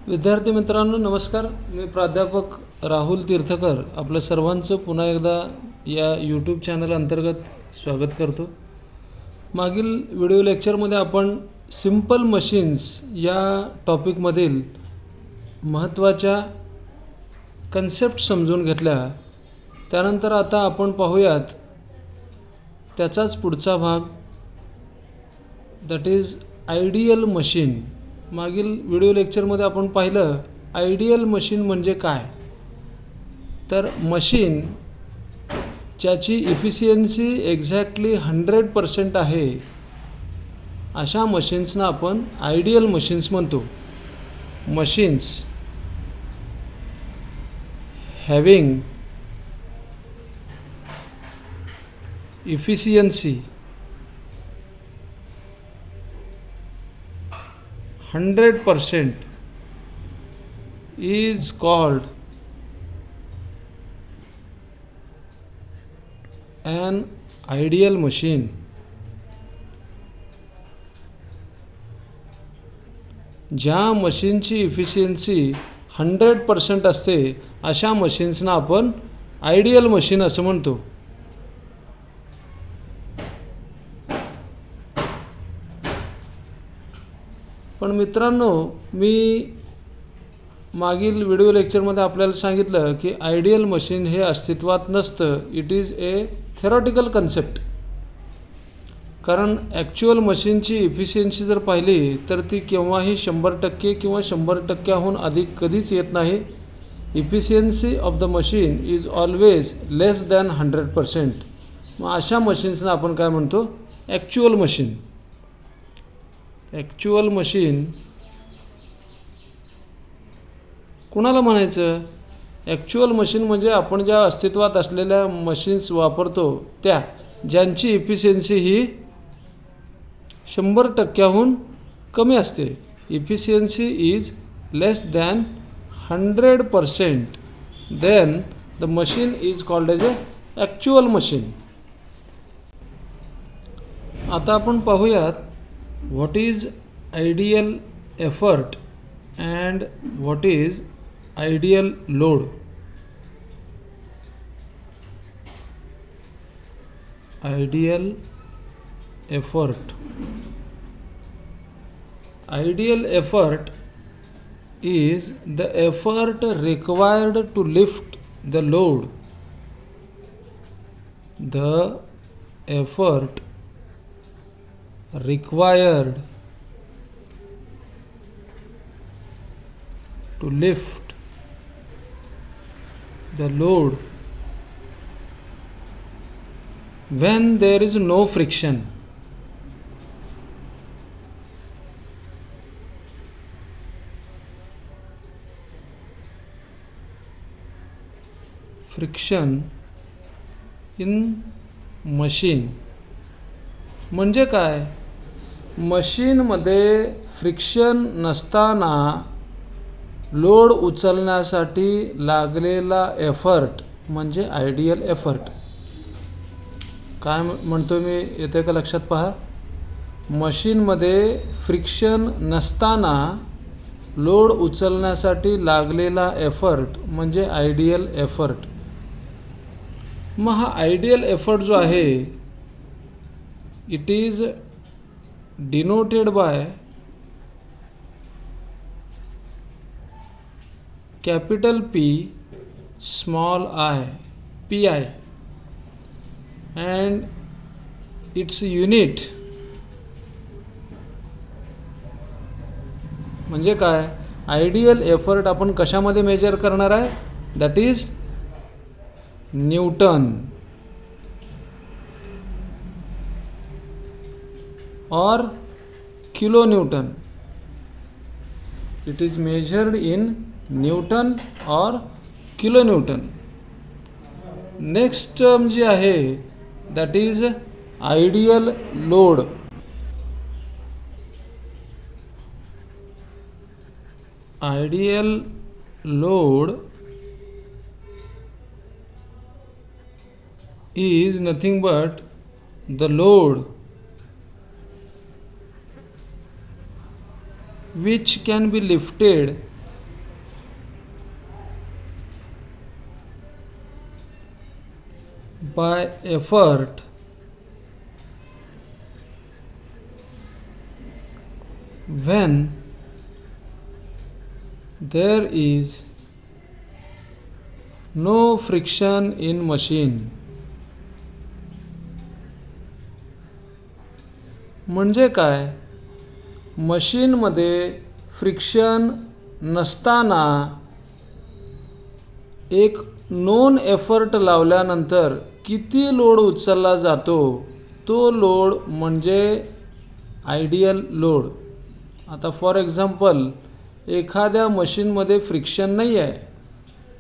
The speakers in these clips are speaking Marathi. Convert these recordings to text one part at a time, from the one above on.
विद्यार्थी मित्रांनो नमस्कार. मी प्राध्यापक राहुल तीर्थकर आपल्या सर्वांचं पुन्हा एकदा या यूट्यूब चॅनल अंतर्गत स्वागत करतो. मागील व्हिडिओ लेक्चरमध्ये आपण सिंपल मशीन्स या टॉपिकमधील महत्त्वाच्या कन्सेप्ट समजून घेतल्या. त्यानंतर आता आपण पाहूयात त्याचाच पुढचा भाग, दॅट इज आयडियल मशीन. मागील व्हिडिओ लेक्चरमध्ये आपण पाहिलं आयडियल मशीन म्हणजे काय. तर मशीन ज्याची इफिशियन्सी एक्झॅक्टली 100% आहे अशा मशीन्सना आपण आयडियल मशीन्स म्हणतो. Machines having efficiency 100% is called an ideal machine. ज्या मशीनची इफिशियन्सी 100% असते अशा मशीन्सना आपण आयडियल मशीन असं म्हणतो. पण मित्रांनो, मी मागील व्हिडिओ लेक्चरमध्ये आपल्याला सांगितलं की आयडियल मशीन हे अस्तित्वात नसतं. It is a theoretical concept. कारण ॲक्च्युअल मशीनची इफिशियन्सी जर पाहिली तर ती केव्हाही 100% किंवा 100%हून अधिक कधीच येत नाही. Efficiency of the machine is always less than 100%. मग अशा मशीन्सना आपण काय म्हणतो? Actual machine. ॲक्च्युअल मशीन कुणाला म्हणायचं? ॲक्च्युअल मशीन म्हणजे आपण ज्या अस्तित्वात असलेल्या मशीन्स वापरतो त्या, ज्यांची इफिशियन्सी ही 100%हून कमी असते. Efficiency is less than 100%. Then the machine is called as a actual machine. आता आपण पाहूयात what is ideal effort and what is ideal load. Ideal effort. Ideal effort is the effort required to lift the load. The effort required to lift the load when there is no friction. Friction in machine म्हणजे काय? मशीनमध्ये फ्रिक्शन नसताना लोड उचलण्यासाठी लागलेला एफर्ट म्हणजे आयडियल एफर्ट. काय म्हणतो मी, येते का लक्षात? पहा, मशीनमध्ये फ्रिक्शन नसताना लोड उचलण्यासाठी लागलेला एफर्ट म्हणजे आयडियल एफर्ट. मग हा आयडियल एफर्ट जो आहे it is denoted by capital P small I, PI, and its unit म्हणजे काय? आयडियल एफर्ट आपण कशामध्ये मेजर करणार आहे? That is Newton or kilonewton. It is measured in Newton or kilonewton. Next term जी आहे that is ideal load. Ideal load is nothing but the load which can be lifted by effort when there is no friction in machine. म्हणजे काय, मशीनमध्ये फ्रिक्शन नसताना एक नॉन एफर्ट लावल्यानंतर किती लोड उचलला जातो तो लोड म्हणजे आयडियल लोड. आता फॉर एक्झाम्पल एखाद्या मशीनमध्ये फ्रिक्शन नाही आहे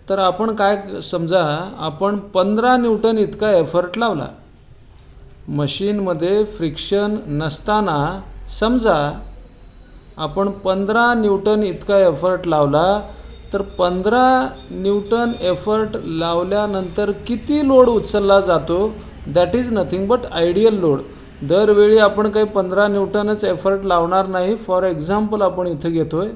तर आपण काय, समजा आपण 15 न्यूटन इतका एफर्ट लावला. मशीनमध्ये फ्रिक्शन नसताना समजा आपण 15 न्यूटन इतका एफर्ट लावला तर 15 न्यूटन एफर्ट लावल्यानंतर किती लोड उचलला जातो that is nothing but ideal load. दरवेळी आपण काही 15 न्यूटनच एफर्ट लावणार नाही. फॉर एक्झाम्पल आपण इथे घेतोय.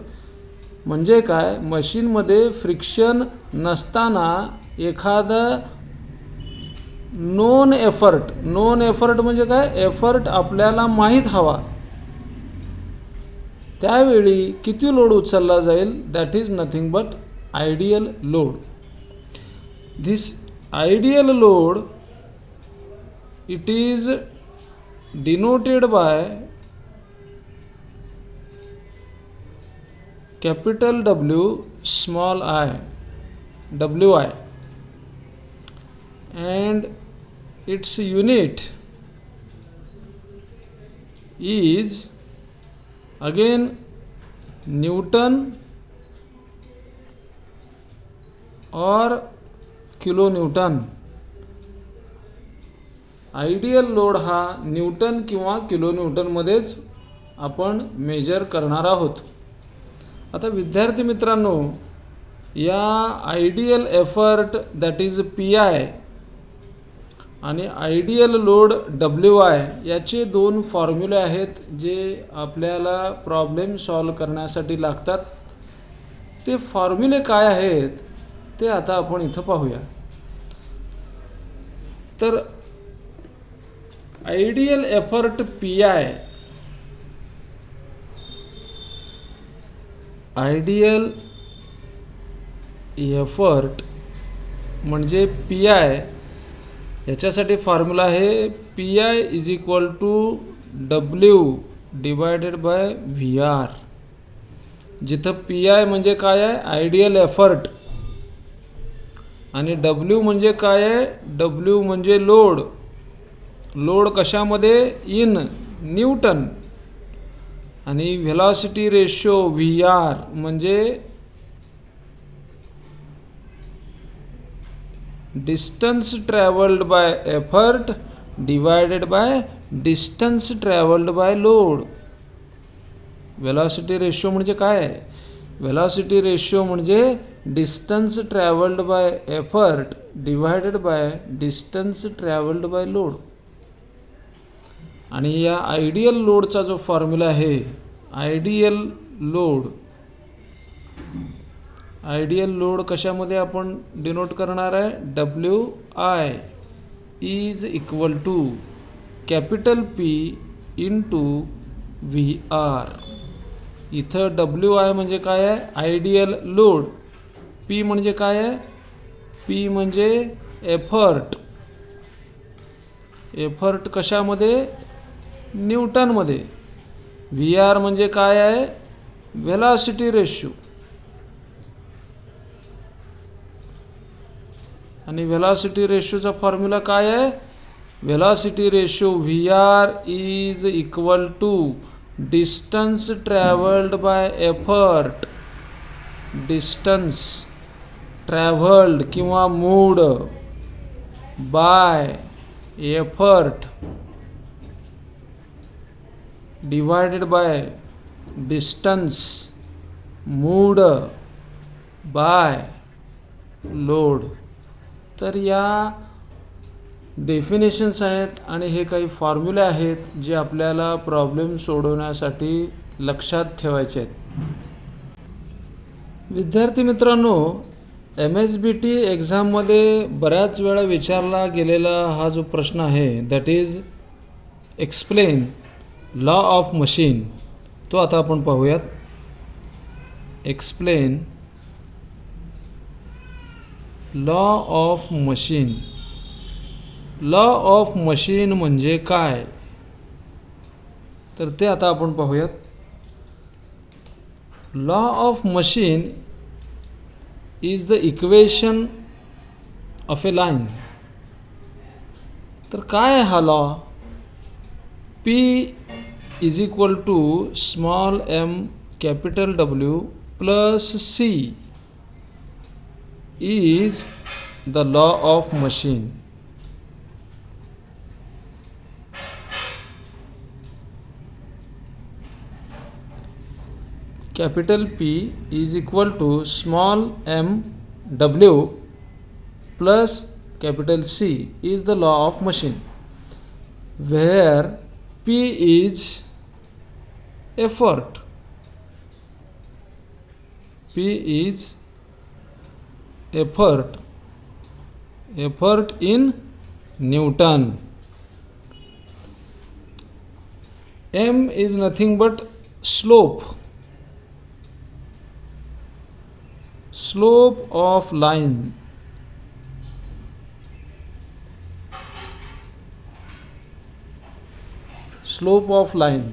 म्हणजे काय, मशीनमध्ये फ्रिक्शन नसताना एखादं नॉन एफर्ट म्हणजे काय, एफर्ट आपल्याला माहीत हवा त्यावेळी किती लोड उचलला जाईल that is nothing but ideal load. This ideal load it is denoted by capital W small I WI and its unit is again Newton or kilonewton. Ideal load हा न्यूटन किंवा किलोन्यूटनमध्येच आपण मेजर करणार आहोत. आता विद्यार्थी मित्रांनो, या ideal effort that is PI आणि आयडियल लोड WI याचे दोन फॉर्म्युले आहेत जे आपल्याला प्रॉब्लेम सॉल्व करण्यासाठी लागतात. ते फॉर्म्युले काय आहेत ते आता आपण इथं पाहूया. तर ideal effort PI, ideal effort म्हणजे PI, याच्यासाठी फॉर्म्युला आहे PI is equal to W divided by VR. जिथं PI म्हणजे काय आहे, आयडियल एफर्ट, आणि W म्हणजे काय आहे, W म्हणजे लोड. लोड कशामध्ये, इन न्यूटन. आणि व्हेलॉसिटी रेशो VR म्हणजे distance travelled by effort divided by distance travelled by load. Velocity ratio म्हणजे काय आहे, व्हेलॉसिटी रेशो म्हणजे distance travelled by effort divided by distance travelled by load. आणि या आयडियल लोडचा जो फॉर्म्युला आहे, आयडियल लोड कशामध्ये आपण डिनोट करणार आहे, WI is equal to capital P into VR. इथं WI म्हणजे काय आहे, आयडियल लोड. P म्हणजे काय आहे, P म्हणजे एफर्ट. एफर्ट कशामध्ये, न्यूटनमध्ये. VR म्हणजे काय आहे, व्हेलॉसिटी रेशो. आणि व्हेलॉसिटी रेशोचा फॉर्म्युला काय आहे, velocity ratio VR is equal to distance travelled by effort, distance travelled किंवा moved by effort divided by distance moved by load. तर या डेफिनेशन्स आहेत आणि हे काही फॉर्म्युले आहेत जे आपल्याला प्रॉब्लेम सोडवण्यासाठी लक्षात ठेवायचे आहेत. विद्यार्थी मित्रांनो, MSBT एक्झाममध्ये बऱ्याच वेळा विचारला गेलेला हा जो प्रश्न आहे that is explain law of machine, तो आता आपण पाहूयात. Explain law of machine. Law of machine म्हणजे काय, तर ते आता आपण पाहूयात. Law of machine is the equation of a line. तर काय हा law? P is equal to small m capital W plus C is the law of machine. Capital P is equal to small m W plus capital C is the law of machine, where P is effort. P is effort in Newton. M is nothing but slope of line. Slope of line.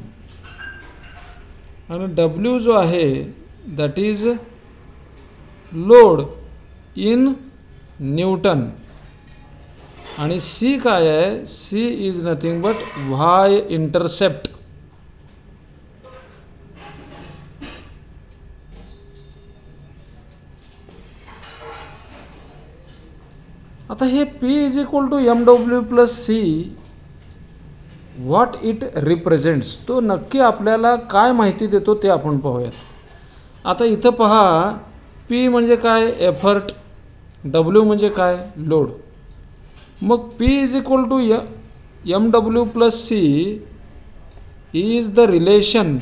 आणि W जो आहे that is load in Newton. आणि C काय आहे? C is nothing but y intercept. आता हे P is equal to MW plus C, what it represents, तो नक्की आपल्याला काय माहिती देतो ते आपण पाहूयात. आता इथं पहा, P म्हणजे काय? एफर्ट. W म्हणजे काय? लोड. मग P is equal to MW plus C is the relation.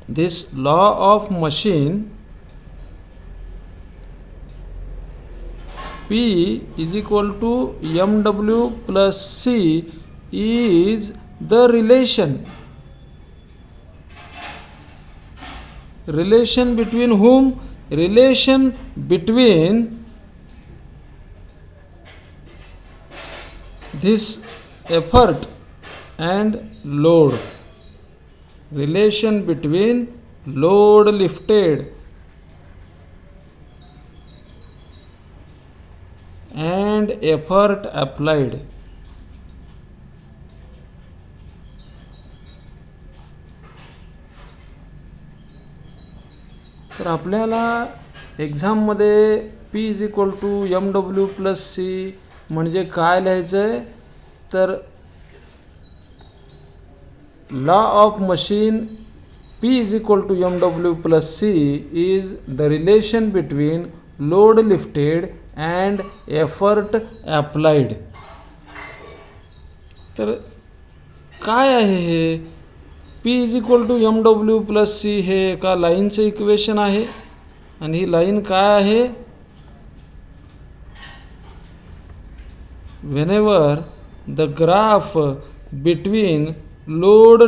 This law of machine P is equal to MW plus C is the relation between whom? Relation between this effort and load. Relation between load lifted and effort applied. तर आपल्याला एक्झाममध्ये P is equal to MW plus C म्हणजे काय लिहायचं आहे? तर law of machine P is equal to MW plus C is the relation between load lifted and effort applied. तर काय आहे हे? P is equal to MW plus C हे एका लाईनचं इक्वेशन आहे. आणि ही लाईन काय आहे? Whenever the graph between load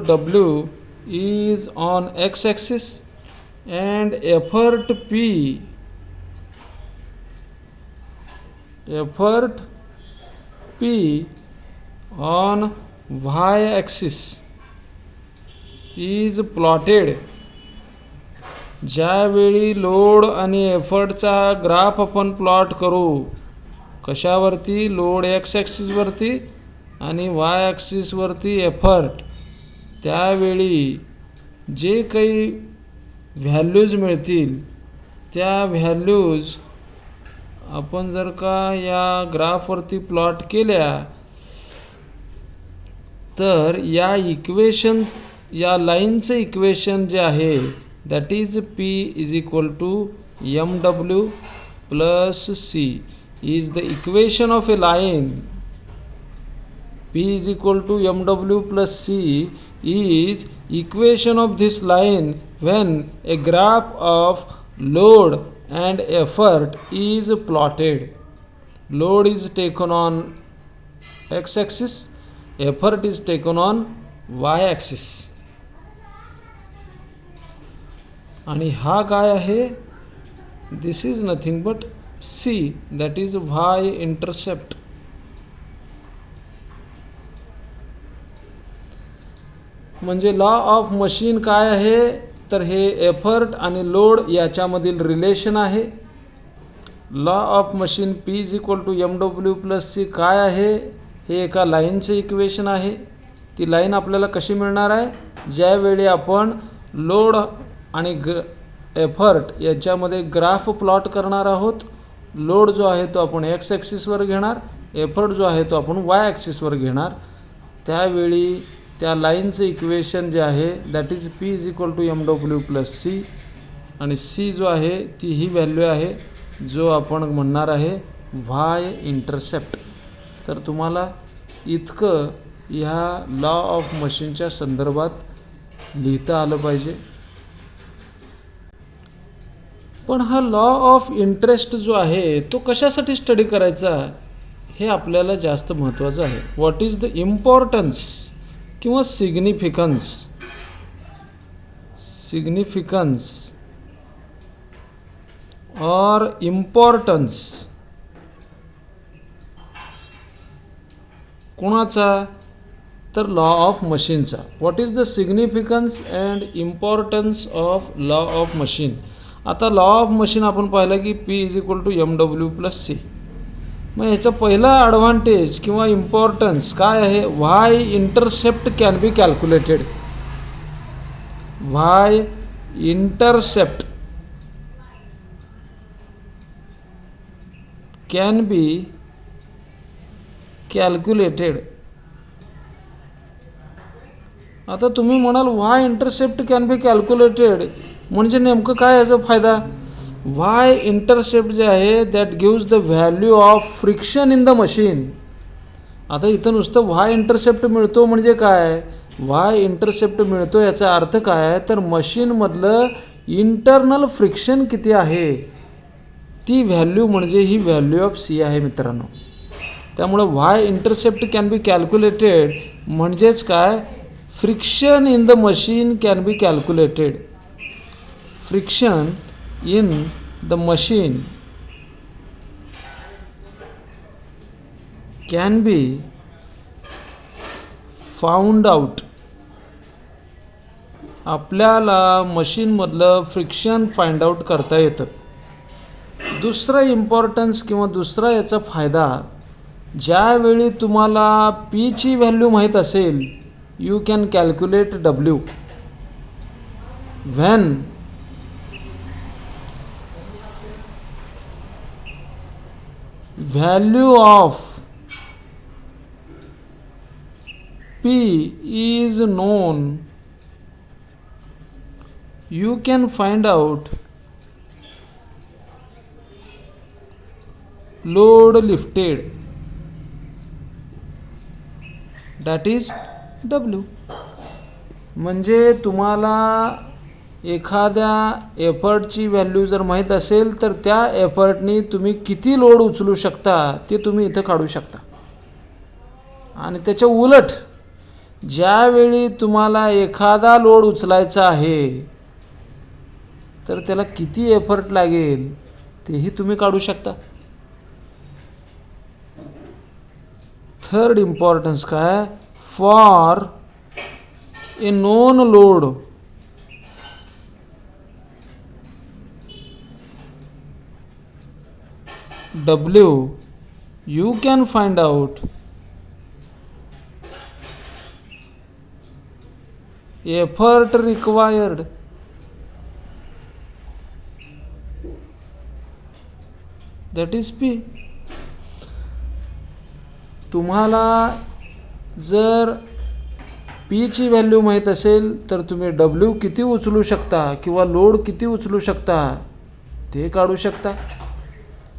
W is on x axis and effort P on y axis is plotted. ज्यावेळी लोड आणि एफर्टचा ग्राफ आपण प्लॉट करू, कशावरती? लोड x ॲक्सिसवरती आणि y ॲक्सिसवरती एफर्ट, त्यावेळी जे काही व्हॅल्यूज मिळतील त्या व्हॅल्यूज आपण जर का या ग्राफवरती प्लॉट केल्या तर या लाईनचं इक्वेशन जे आहे that is P is equal to MW plus C is the equation of a line P is equal to mw plus c is equation of this line when a graph of load and effort is plotted. Load is taken on x-axis, effort is taken on y-axis. आणि हा काय आहे? This is nothing but c, that is y-intercept. म्हणजे लॉ ऑफ मशीन काय आहे? तर हे एफर्ट आणि लोड याच्यामधील रिलेशन आहे. Law of machine P is equal to mw plus C काय आहे? हे एका लाईनचं इक्वेशन आहे. ती लाईन आपल्याला कशी मिळणार आहे? ज्यावेळी आपण लोड आणि एफर्ट याच्यामध्ये ग्राफ प्लॉट करणार आहोत. लोड जो आहे तो आपण एक्स ॲक्सिसवर घेणार, एफर्ट जो आहे तो आपण वाय ॲक्सिसवर घेणार. त्यावेळी त्या लाईनचं इक्वेशन जे आहे that is P is equal to mw plus C, आणि सी जो आहे ती ही व्हॅल्यू आहे जो आपण म्हणणार आहे वाय इंटरसेप्ट. तर तुम्हाला इतकं ह्या लॉ ऑफ मशीनच्या संदर्भात लिहिता आलं पाहिजे. पण हा लॉ ऑफ इंटरेस्ट जो आहे तो कशासाठी स्टडी करायचा हे आपल्याला जास्त महत्त्वाचं आहे. व्हॉट इज द इम्पॉर्टन्स किंवा सिग्निफिकन्स और इम्पॉर्टन्स कोणाचा? तर लॉ ऑफ मशीनचा. What is the significance and importance of law of machine. आता लॉ ऑफ मशीन आपण पाहिलं की P is equal to mw plus C. मग ह्याचा पहिला ॲडव्हान्टेज किंवा इम्पॉर्टन्स काय आहे? Y intercept can be calculated. Y intercept can be calculated. आता तुम्ही म्हणाल Y intercept can be calculated म्हणजे नेमकं काय याचा फायदा? वाय इंटरसेप्ट जे आहे that gives the value of friction in the machine. आता इथं नुसतं वाय इंटरसेप्ट मिळतो म्हणजे काय? वाय इंटरसेप्ट मिळतो याचा अर्थ काय? तर मशीनमधलं इंटरनल फ्रिक्शन किती आहे ती व्हॅल्यू म्हणजे ही व्हॅल्यू ऑफ सी आहे मित्रांनो. त्यामुळं Y intercept can be calculated म्हणजेच काय? Friction in the machine can be calculated. Friction in the machine can be found out. आपल्याला मशीनमधलं फ्रिक्शन फाइंड आउट करता येतं. दुसरा इम्पॉर्टन्स किंवा दुसरा याचा फायदा, ज्यावेळी तुम्हाला P ची व्हॅल्यू माहीत असेल you can calculate W. When value of P is known, you can find out load lifted, that is W. म्हणजे तुम्हाला एखाद्या एफर्टची व्हॅल्यू जर माहीत असेल तर त्या एफर्टनी तुम्ही किती लोड उचलू शकता ते तुम्ही इथं काढू शकता. आणि त्याच्या उलट ज्यावेळी तुम्हाला एखादा लोड उचलायचा आहे तर त्याला किती एफर्ट लागेल तेही तुम्ही काढू शकता. थर्ड इम्पॉर्टन्स काय? For a non load W you can find out effort required, that is P. तुम्हाला जर P ची व्हॅल्यू माहीत असेल तर तुम्ही W किती उचलू शकता किंवा लोड किती उचलू शकता ते काढू शकता.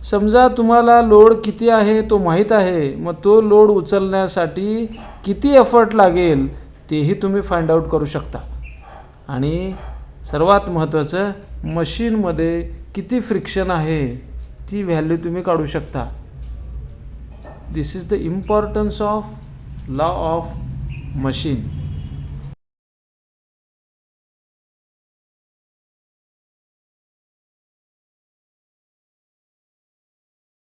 समजा तुम्हाला लोड किती आहे तो माहीत आहे, मग तो लोड उचलण्यासाठी किती एफर्ट लागेल तेही तुम्ही फाइंड आउट करू शकता. आणि सर्वात महत्त्वाचं, मशीनमध्ये किती फ्रिक्शन आहे ती व्हॅल्यू तुम्ही काढू शकता. This is the importance of law of machine.